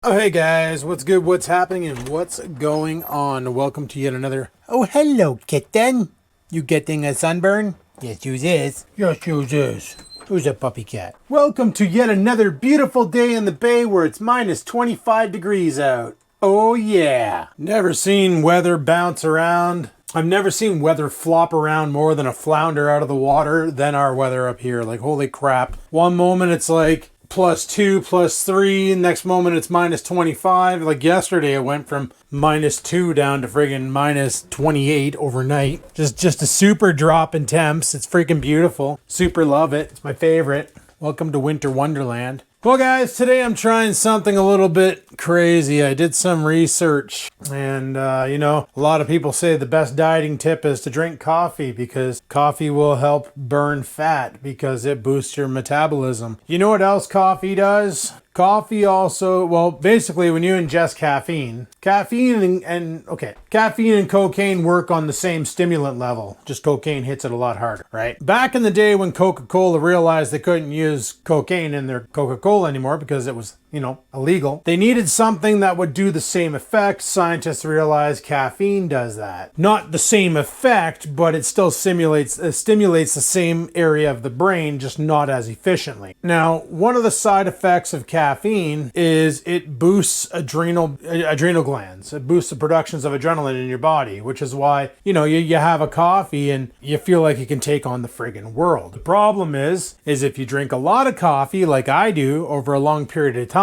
Oh, hey guys, what's good, what's happening, and what's going on? Welcome to yet another... Oh, hello, kitten. You getting a sunburn? Yes, yours is. Yes, yours is. Who's a puppy cat? Welcome to yet another beautiful day in the bay where it's minus 25 degrees out. Oh, yeah. Never seen weather bounce around. I've never seen weather flop around more than a flounder out of the water than our weather up here. Like, holy crap. One moment it's like... +2, +3, next moment it's minus 25. Like yesterday it went from -2 down to friggin' minus 28 overnight. Just a super drop in temps. It's freaking beautiful. Super love it. It's my favorite. Welcome to Winter Wonderland. Well guys, today I'm trying something a little bit crazy. I did some research and a lot of people say the best dieting tip is to drink coffee because coffee will help burn fat because it boosts your metabolism. You know what else coffee does? Coffee also, well, basically when you ingest caffeine and cocaine work on the same stimulant level. Just cocaine hits it a lot harder, right? Back in the day when Coca-Cola realized they couldn't use cocaine in their Coca-Cola anymore because it was, illegal. They needed something that would do the same effect. Scientists realized caffeine does that. Not the same effect, but it still stimulates the same area of the brain, just not as efficiently. Now, one of the side effects of caffeine is it boosts adrenal glands. It boosts the productions of adrenaline in your body, which is why, you have a coffee and you feel like you can take on the friggin' world. The problem is if you drink a lot of coffee, like I do, over a long period of time,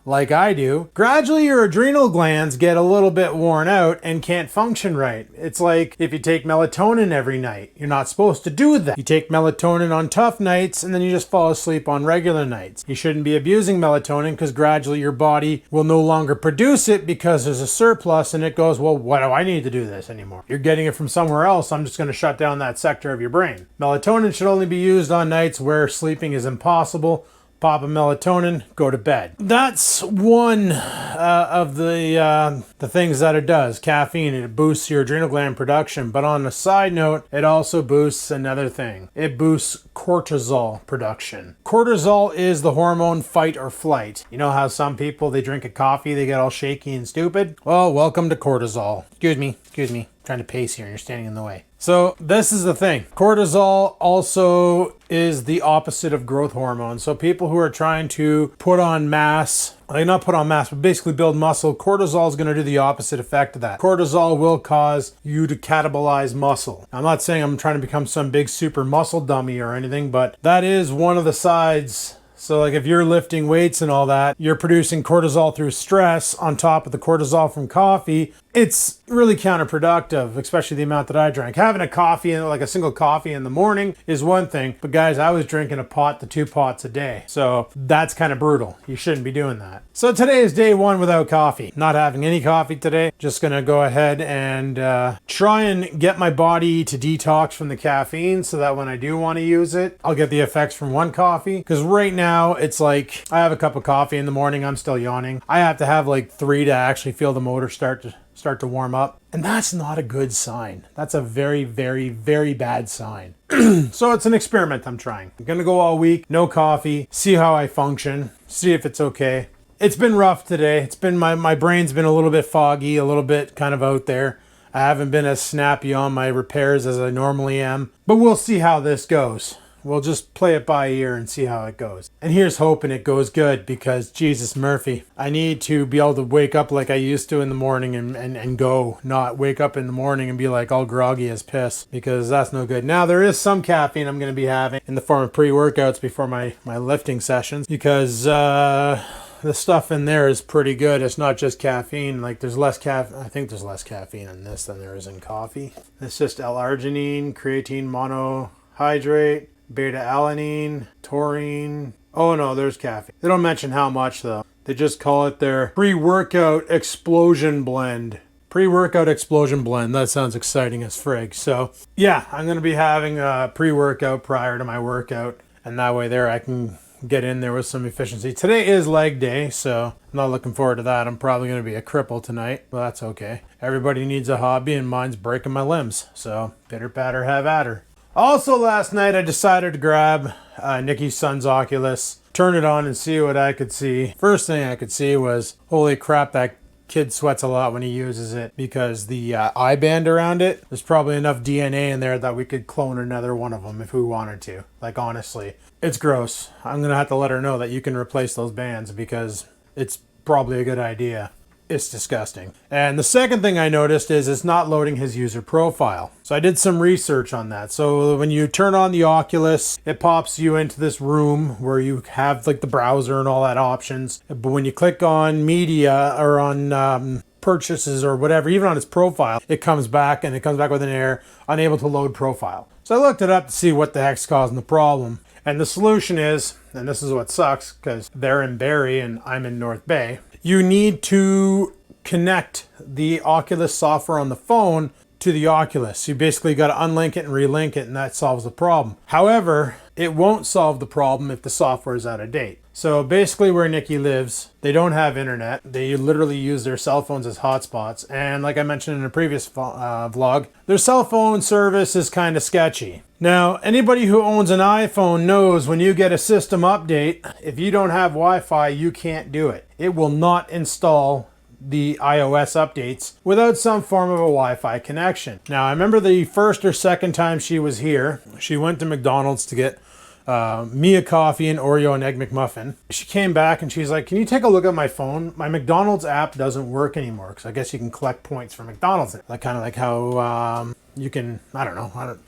like I do, gradually your adrenal glands get a little bit worn out and can't function right. It's like if you take melatonin every night. You're not supposed to do that. You take melatonin on tough nights and then you just fall asleep on regular nights. You shouldn't be abusing melatonin because gradually your body will no longer produce it because there's a surplus and it goes, well, why do I need to do this anymore? You're getting it from somewhere else. I'm just going to shut down that sector of your brain. Melatonin should only be used on nights where sleeping is impossible. Pop a melatonin, go to bed. That's one of the things that it does. Caffeine, it boosts your adrenal gland production. But on a side note, it also boosts another thing. It boosts cortisol production. Cortisol is the hormone fight or flight. You know how some people, they drink a coffee, they get all shaky and stupid? Well, welcome to cortisol. Excuse me. Trying to pace here and you're standing in the way. So this is the thing. Cortisol also is the opposite of growth hormone. So people who are trying to put on mass, not put on mass, but basically build muscle, cortisol is going to do the opposite effect of that. Cortisol will cause you to catabolize muscle. I'm not saying I'm trying to become some big super muscle dummy or anything, but that is one of the sides. So like if you're lifting weights and all that, you're producing cortisol through stress on top of the cortisol from coffee. It's really counterproductive, especially the amount that I drank. Having a coffee, like a single coffee in the morning is one thing, but guys, I was drinking a pot to 2 pots a day. So that's kind of brutal. You shouldn't be doing that. So today is day one without coffee. Not having any coffee today. Just gonna go ahead and try and get my body to detox from the caffeine so that when I do want to use it, I'll get the effects from one coffee. Because right now it's like I have a cup of coffee in the morning, I'm still yawning. I have to have like 3 to actually feel the motor start to warm up. And that's not a good sign. That's a very, very, very bad sign. So it's an experiment I'm trying. I'm gonna go all week, no coffee, see how I function, see if it's okay. It's been rough today. It's been my brain's been a little bit foggy, a little bit kind of out there. I haven't been as snappy on my repairs as I normally am, but we'll see how this goes. We'll just play it by ear and see how it goes. And here's hoping it goes good because Jesus Murphy, I need to be able to wake up like I used to in the morning and go, not wake up in the morning and be like all groggy as piss because that's no good. Now there is some caffeine I'm going to be having in the form of pre-workouts before my lifting sessions because the stuff in there is pretty good. It's not just caffeine. Like there's less I think there's less caffeine in this than there is in coffee. It's just L-arginine, creatine monohydrate, beta-alanine, taurine. Oh no, there's caffeine. They don't mention how much though. They just call it their pre-workout explosion blend. Pre-workout explosion blend. That sounds exciting as frig. So yeah, I'm going to be having a pre-workout prior to my workout. And that way there I can get in there with some efficiency. Today is leg day, so I'm not looking forward to that. I'm probably going to be a cripple tonight, but that's okay. Everybody needs a hobby and mine's breaking my limbs. So pitter patter, have at her. Also last night I decided to grab Nikki's son's Oculus. turn it on and see what I could see. First thing I could see was, holy crap, that kid sweats a lot when he uses it, because the eye band around it, there's probably enough DNA in there that we could clone another one of them if we wanted to. Like, honestly, it's gross. I'm gonna have to let her know that you can replace those bands, because it's probably a good idea. It's disgusting. And the second thing I noticed is it's not loading his user profile. So I did some research on that. So when you turn on the Oculus, it pops you into this room where you have like the browser and all that options. But when you click on media or on purchases or whatever, even on his profile, it comes back and it comes back with an error, unable to load profile. So I looked it up to see what the heck's causing the problem. And the solution is, and this is what sucks because they're in Barrie and I'm in North Bay, you need to connect the Oculus software on the phone to the Oculus. You basically got to unlink it and relink it, and that solves the problem. However, it won't solve the problem if the software is out of date. So basically where Nikki lives, they don't have internet. They literally use their cell phones as hotspots. And like I mentioned in a previous vlog, their cell phone service is kind of sketchy. Now, anybody who owns an iPhone knows when you get a system update, if you don't have Wi-Fi, you can't do it. It will not install the iOS updates without some form of a Wi-Fi connection. Now, I remember the first or second time she was here, she went to McDonald's to get me a coffee, an Oreo, and Egg McMuffin. She came back and she's like, can you take a look at my phone? My McDonald's app doesn't work anymore, because I guess you can collect points for McDonald's. Like kind of like how you can, I don't know,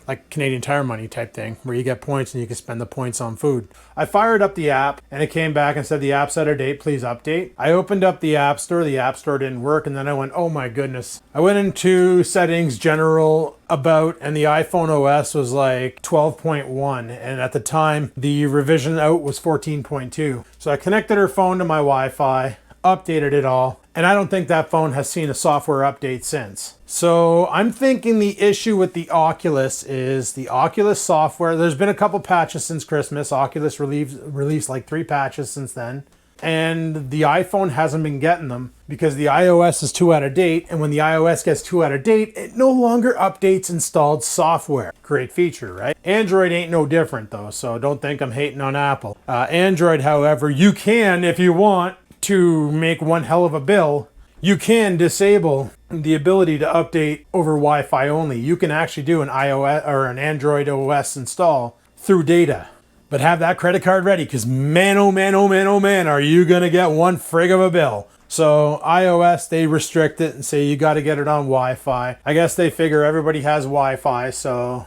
like Canadian Tire money type thing, where you get points and you can spend the points on food. I fired up the app and it came back and said the app's out of date, please update. I opened up the app store didn't work, and then I went, oh my goodness. I went into settings, general, about, and the iPhone OS was like 12.1, and at the time the revision out was 14.2. So I connected her phone to my Wi-Fi, updated it all, and I don't think that phone has seen a software update since. So I'm thinking the issue with the Oculus is the Oculus software. There's been a couple patches since Christmas. Oculus released like 3 patches since then. And the iPhone hasn't been getting them because the iOS is too out of date. And when the iOS gets too out of date, it no longer updates installed software. Great feature, right? Android ain't no different though, so don't think I'm hating on Apple. Android, however, you can, if you want to make one hell of a bill, you can disable the ability to update over Wi-Fi only. You can actually do an iOS or an Android OS install through data. But have that credit card ready, because man, oh man, oh man, oh man, are you going to get one frig of a bill. So iOS, they restrict it and say you got to get it on Wi-Fi. I guess they figure everybody has Wi-Fi, so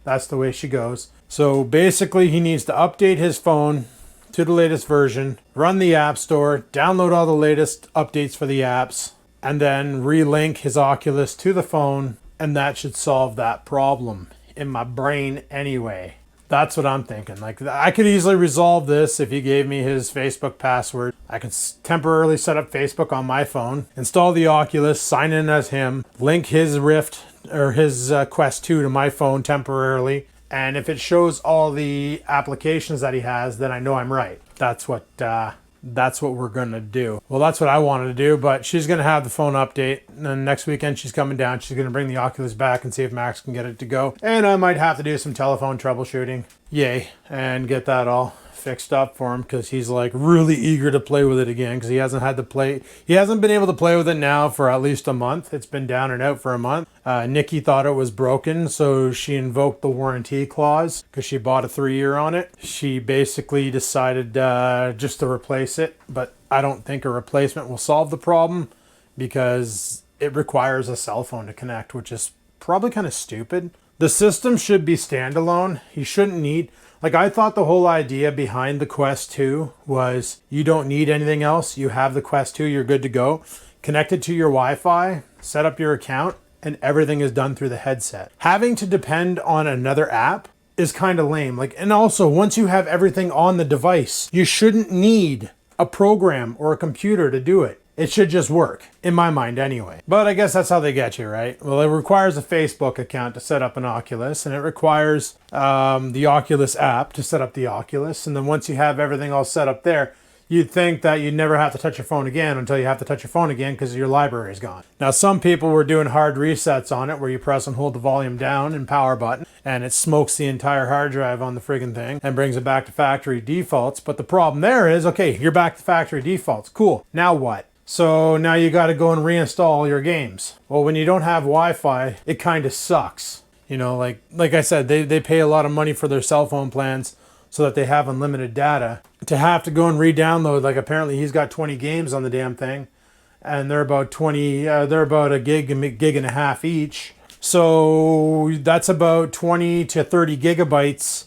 that's the way she goes. So basically he needs to update his phone to the latest version, run the app store, download all the latest updates for the apps, and then relink his Oculus to the phone, and that should solve that problem in my brain anyway. That's what I'm thinking. Like, I could easily resolve this if he gave me his Facebook password. I could temporarily set up Facebook on my phone, install the Oculus, sign in as him, link his Rift or his Quest 2 to my phone temporarily. And if it shows all the applications that he has, then I know I'm right. That's what we're gonna do. Well, that's what I wanted to do, but she's gonna have the phone update. And then next weekend she's coming down. She's gonna bring the Oculus back and see if Max can get it to go. And I might have to do some telephone troubleshooting. Yay. And get that all fixed up for him, because he's like really eager to play with it again, because he hasn't been able to play with it now for at least a month. It's been down and out for a month. Nikki thought it was broken, so she invoked the warranty clause because she bought a 3-year on it. She basically decided just to replace it, but I don't think a replacement will solve the problem because it requires a cell phone to connect, which is probably kind of stupid. The system should be standalone. You shouldn't need... Like, I thought the whole idea behind the Quest 2 was you don't need anything else. You have the Quest 2, you're good to go. Connect it to your Wi-Fi, set up your account, and everything is done through the headset. Having to depend on another app is kind of lame. Like, and also, once you have everything on the device, you shouldn't need a program or a computer to do it. It should just work, in my mind anyway. But I guess that's how they get you, right? Well, it requires a Facebook account to set up an Oculus, and it requires the Oculus app to set up the Oculus. And then once you have everything all set up there, you'd think that you'd never have to touch your phone again until you have to touch your phone again because your library is gone. Now, some people were doing hard resets on it where you press and hold the volume down and power button and it smokes the entire hard drive on the friggin' thing and brings it back to factory defaults. But the problem there is, okay, you're back to factory defaults. Cool. Now what? So now you got to go and reinstall your games. Well, when you don't have Wi-Fi, it kind of sucks. You know, like I said, they pay a lot of money for their cell phone plans so that they have unlimited data. To have to go and re-download, like apparently he's got 20 games on the damn thing, and they're about a gig and a half each. So that's about 20 to 30 gigabytes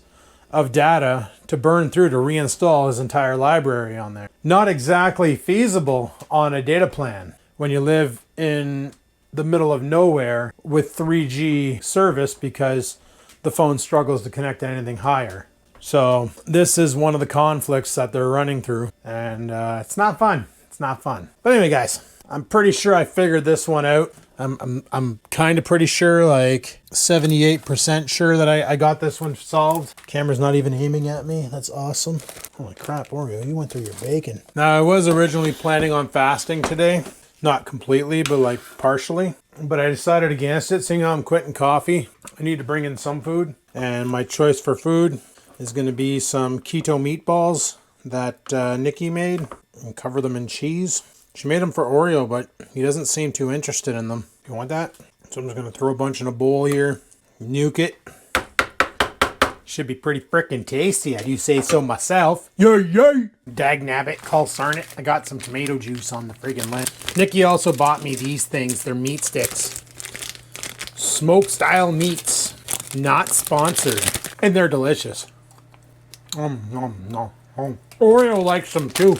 of data to burn through to reinstall his entire library on there. Not exactly feasible on a data plan when you live in the middle of nowhere with 3G service because the phone struggles to connect to anything higher. So this is one of the conflicts that they're running through, and it's not fun. It's not fun. But anyway, guys, I'm pretty sure I figured this one out. I'm kind of pretty sure, like 78% sure that I got this one solved. Camera's not even aiming at me. That's awesome. Holy crap, Oreo, you went through your bacon. Now, I was originally planning on fasting today. Not completely, but like partially. But I decided against it, seeing how I'm quitting coffee. I need to bring in some food. And my choice for food is going to be some keto meatballs that Nikki made and cover them in cheese. She made them for Oreo, but he doesn't seem too interested in them. You want that? So I'm just going to throw a bunch in a bowl here, nuke it. Should be pretty frickin' tasty, I do say so myself. Yay, yay! Dagnabbit, calcern it. I got some tomato juice on the friggin' lid. Nikki also bought me these things. They're meat sticks. Smoke style meats. Not sponsored. And they're delicious. Oreo likes them too.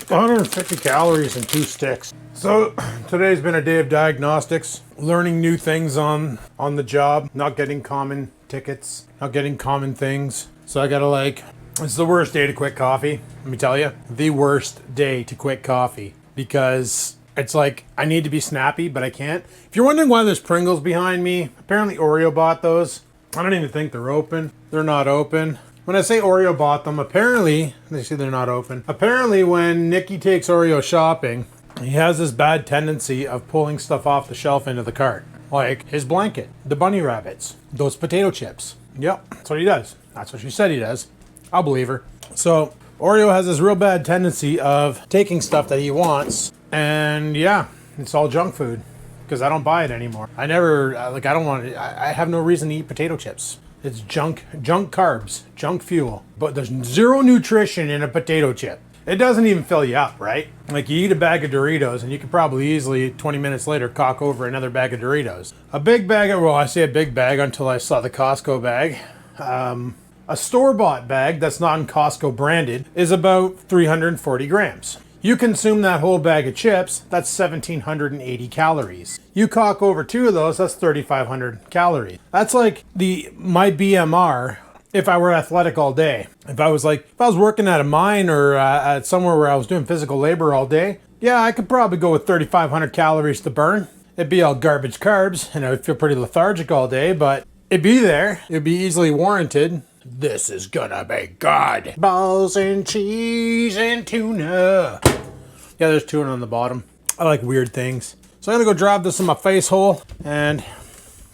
150 calories in 2 sticks. So today's been a day of diagnostics, learning new things on the job, not getting common tickets, not getting common things. So I gotta it's the worst day to quit coffee. Let me tell you, the worst day to quit coffee, because it's like I need to be snappy, but I can't. If you're wondering why there's Pringles behind me, apparently Oreo bought those. I don't even think they're open. They're not open. When I say Oreo bought them, apparently, they say they're not open. Apparently when Nikki takes Oreo shopping, he has this bad tendency of pulling stuff off the shelf into the cart. Like his blanket, the bunny rabbits, those potato chips. Yep, that's what he does. That's what she said he does. I'll believe her. So Oreo has this real bad tendency of taking stuff that he wants, and yeah, it's all junk food because I don't buy it anymore. I never, I don't want it. I have no reason to eat potato chips. It's junk carbs, junk fuel. But there's zero nutrition in a potato chip. It doesn't even fill you up, right? Like you eat a bag of Doritos and you could probably easily 20 minutes later cock over another bag of Doritos. A big bag of, well, I say a big bag until I saw the Costco bag. A store-bought bag that's non-Costco branded is about 340 grams. You consume that whole bag of chips, that's 1,780 calories. You cock over 2 of those, that's 3,500 calories. That's like my BMR if I were athletic all day. If I was working at a mine or at somewhere where I was doing physical labor all day, yeah, I could probably go with 3,500 calories to burn. It'd be all garbage carbs, and I would feel pretty lethargic all day, but it'd be there. It'd be easily warranted. This is gonna be good. Balls and cheese and tuna. Yeah, there's tuna on the bottom. I like weird things. So I'm gonna go drop this in my face hole and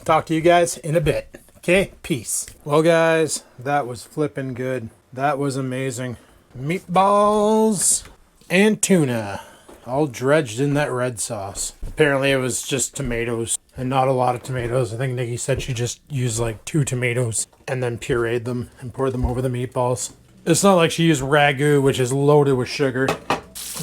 talk to you guys in a bit. Okay, peace. Well guys, that was flipping good. That was amazing. Meatballs and tuna, all dredged in that red sauce. Apparently it was just tomatoes and not a lot of tomatoes. I think Nikki said she just used like 2 tomatoes and then pureed them and poured them over the meatballs. It's not like she used ragu, which is loaded with sugar.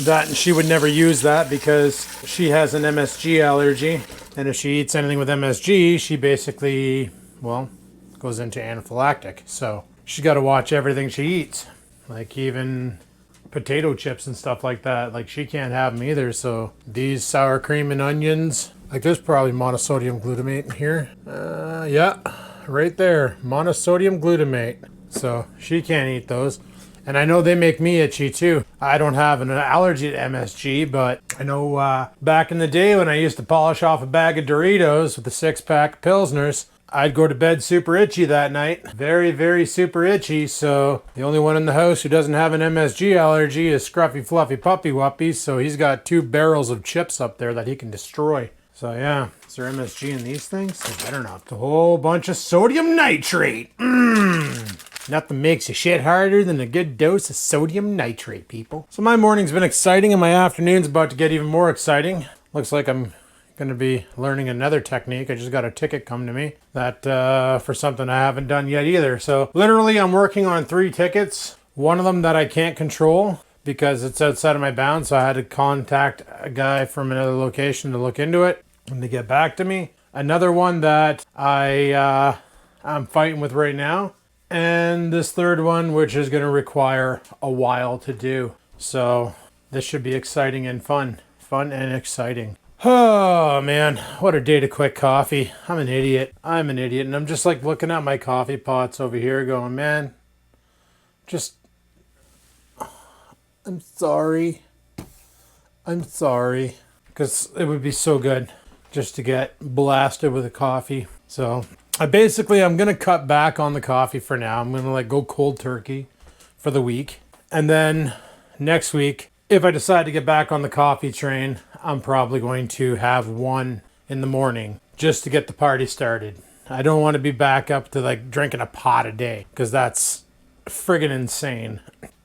That, and she would never use that because she has an MSG allergy. And if she eats anything with MSG, she basically, well, goes into anaphylactic. So she's got to watch everything she eats. Like even potato chips and stuff like that. Like she can't have them either. So these sour cream and onions, like there's probably monosodium glutamate in here. Yeah, right there, monosodium glutamate. So she can't eat those. And I know they make me itchy too. I don't have an allergy to MSG, but I know back in the day when I used to polish off a bag of Doritos with a 6-pack Pilsners, I'd go to bed super itchy that night. Very, very super itchy. So the only one in the house who doesn't have an MSG allergy is Scruffy Fluffy Puppy Wuppy. So he's got 2 barrels of chips up there that he can destroy. So yeah, is there MSG in these things? They better not. It's a whole bunch of sodium nitrate. Nothing makes you shit harder than a good dose of sodium nitrate, people. So my morning's been exciting and my afternoon's about to get even more exciting. Looks like I'm going to be learning another technique. I just got a ticket come to me that for something I haven't done yet either. So literally I'm working on 3 tickets. One of them that I can't control because it's outside of my bounds. So I had to contact a guy from another location to look into it and to get back to me. Another one that I'm fighting with right now. And this third one, which is going to require a while to do. So this should be exciting and fun. Fun and exciting. Oh man, what a day to quit coffee. I'm an idiot. And I'm just like looking at my coffee pots over here going, man, I'm sorry. Because it would be so good just to get blasted with a coffee. So I'm going to cut back on the coffee for now. I'm going to go cold turkey for the week. And then next week, if I decide to get back on the coffee train, I'm probably going to have 1 in the morning just to get the party started. I don't want to be back up to drinking a pot a day because that's friggin' insane.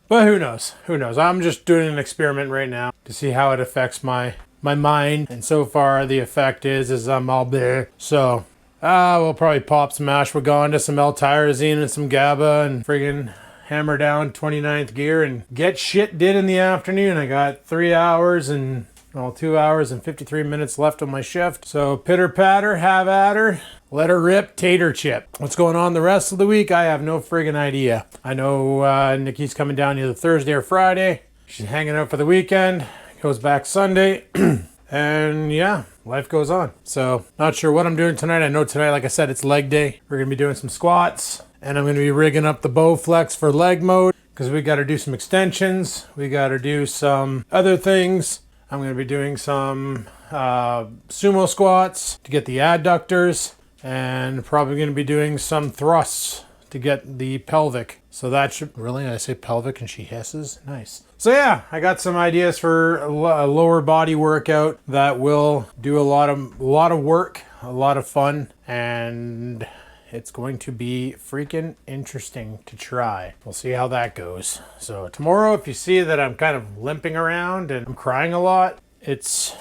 But who knows? I'm just doing an experiment right now to see how it affects my mind. And so far the effect is I'm all there. So we'll probably pop some ashwagandha, some L-tyrosine and some GABA and friggin' hammer down 29th gear and get shit did in the afternoon. I got 2 hours and 53 minutes left on my shift. So pitter patter, have at her, let her rip, tater chip. What's going on the rest of the week? I have no friggin' idea. I know Nikki's coming down either Thursday or Friday. She's hanging out for the weekend, goes back Sunday. And yeah, life goes on. So not sure what I'm doing tonight. I know tonight, like I said, it's leg day. We're gonna be doing some squats and I'm gonna be rigging up the Bowflex for leg mode because we gotta do some extensions. We gotta do some other things. I'm going to be doing some sumo squats to get the adductors and probably going to be doing some thrusts to get the pelvic. So that should, really, I say pelvic and she hisses? Nice. So yeah, I got some ideas for a lower body workout that will do a lot of work, a lot of fun, and it's going to be freaking interesting to try. We'll see how that goes. So tomorrow, if you see that I'm kind of limping around and I'm crying a lot, it's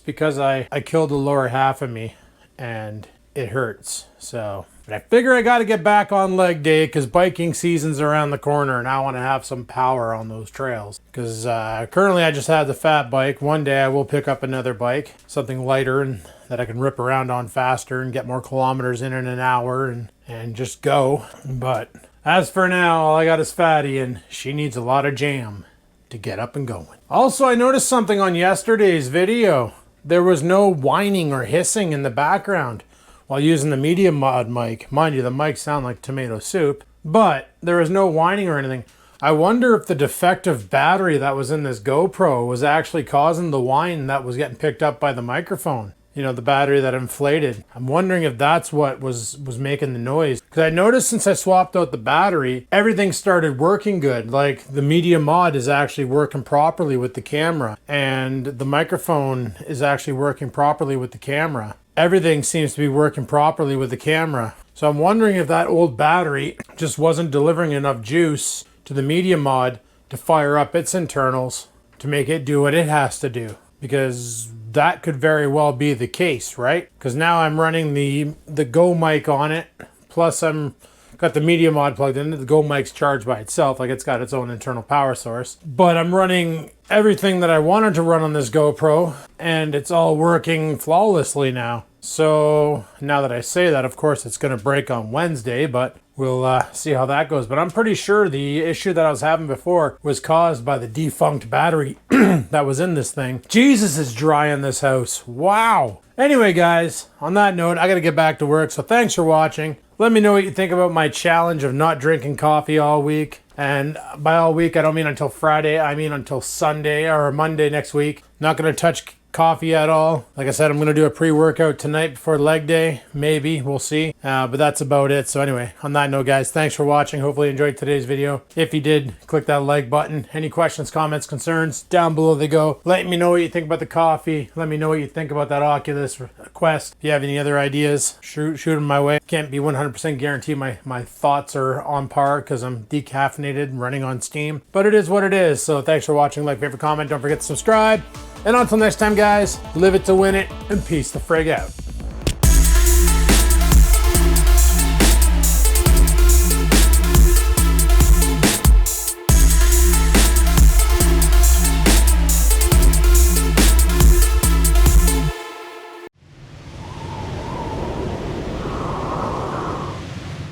because I killed the lower half of me and it hurts. So, but I figure I got to get back on leg day because biking season's around the corner and I want to have some power on those trails. Because currently I just have the fat bike. One day I will pick up another bike, something lighter and that I can rip around on faster and get more kilometers in an hour and just go. But as for now, all I got is Fatty and she needs a lot of jam to get up and going. Also, I noticed something on yesterday's video. There was no whining or hissing in the background while using the medium mod mic. Mind you, the mics sound like tomato soup, but there was no whining or anything. I wonder if the defective battery that was in this GoPro was actually causing the whine that was getting picked up by the microphone. You know, the battery that inflated. I'm wondering if that's what was making the noise. Because I noticed since I swapped out the battery, everything started working good. Like the media mod is actually working properly with the camera. And the microphone is actually working properly with the camera. Everything seems to be working properly with the camera. So I'm wondering if that old battery just wasn't delivering enough juice to the media mod to fire up its internals to make it do what it has to do. Because that could very well be the case, right? Because now I'm running the Go mic on it, plus I'm got the media mod plugged in. The Go mic's charged by itself, like it's got its own internal power source. But I'm running everything that I wanted to run on this GoPro, and it's all working flawlessly now. So now that I say that, of course, it's going to break on Wednesday, but we'll see how that goes. But I'm pretty sure the issue that I was having before was caused by the defunct battery that was in this thing. Jesus, is dry in this house. Wow. Anyway, guys, on that note, I got to get back to work. So thanks for watching. Let me know what you think about my challenge of not drinking coffee all week. And by all week, I don't mean until Friday. I mean until Sunday or Monday next week. Not going to touch coffee at all. Like I said, I'm going to do a pre-workout tonight before leg day. Maybe. We'll see. But that's about it. So anyway, on that note, guys, thanks for watching. Hopefully you enjoyed today's video. If you did, click that like button. Any questions, comments, concerns, down below they go. Let me know what you think about the coffee. Let me know what you think about that Oculus Quest. If you have any other ideas, shoot them my way. Can't be 100% guaranteed my thoughts are on par because I'm decaffeinated and running on steam. But it is what it is. So thanks for watching. Like, favorite, comment. Don't forget to subscribe. And until next time, guys, live it to win it, and peace the frig out.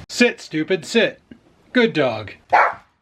Sit, stupid, sit. Good dog.